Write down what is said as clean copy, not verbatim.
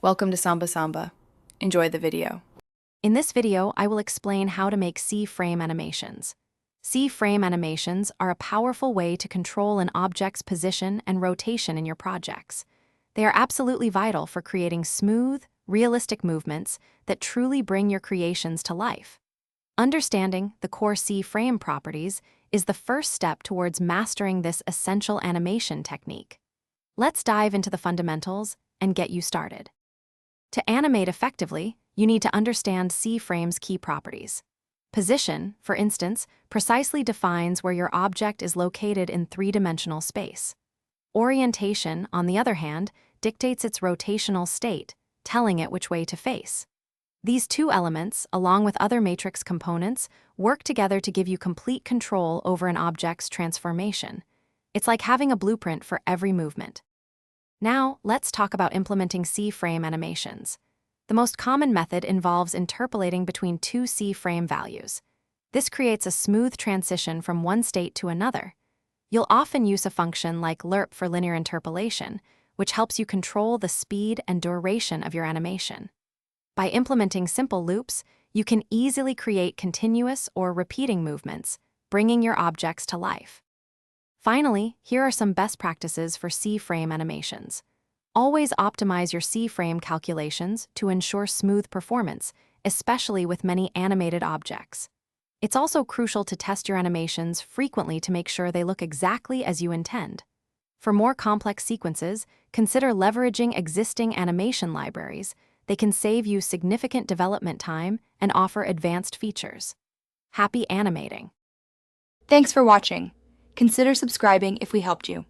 Welcome to Samba Samba. Enjoy the video. In this video, I will explain how to make CFrame animations. CFrame animations are a powerful way to control an object's position and rotation in your projects. They are absolutely vital for creating smooth, realistic movements that truly bring your creations to life. Understanding the core CFrame properties is the first step towards mastering this essential animation technique. Let's dive into the fundamentals and get you started. To animate effectively, you need to understand CFrame's key properties. Position, for instance, precisely defines where your object is located in three-dimensional space. Orientation, on the other hand, dictates its rotational state, telling it which way to face. These two elements, along with other matrix components, work together to give you complete control over an object's transformation. It's like having a blueprint for every movement. Now, let's talk about implementing CFrame animations. The most common method involves interpolating between two CFrame values. This creates a smooth transition from one state to another. You'll often use a function like lerp for linear interpolation, which helps you control the speed and duration of your animation. By implementing simple loops, you can easily create continuous or repeating movements, bringing your objects to life. Finally, here are some best practices for CFrame animations. Always optimize your CFrame calculations to ensure smooth performance, especially with many animated objects. It's also crucial to test your animations frequently to make sure they look exactly as you intend. For more complex sequences, consider leveraging existing animation libraries. They can save you significant development time and offer advanced features. Happy animating! Thanks for watching. Consider subscribing if we helped you.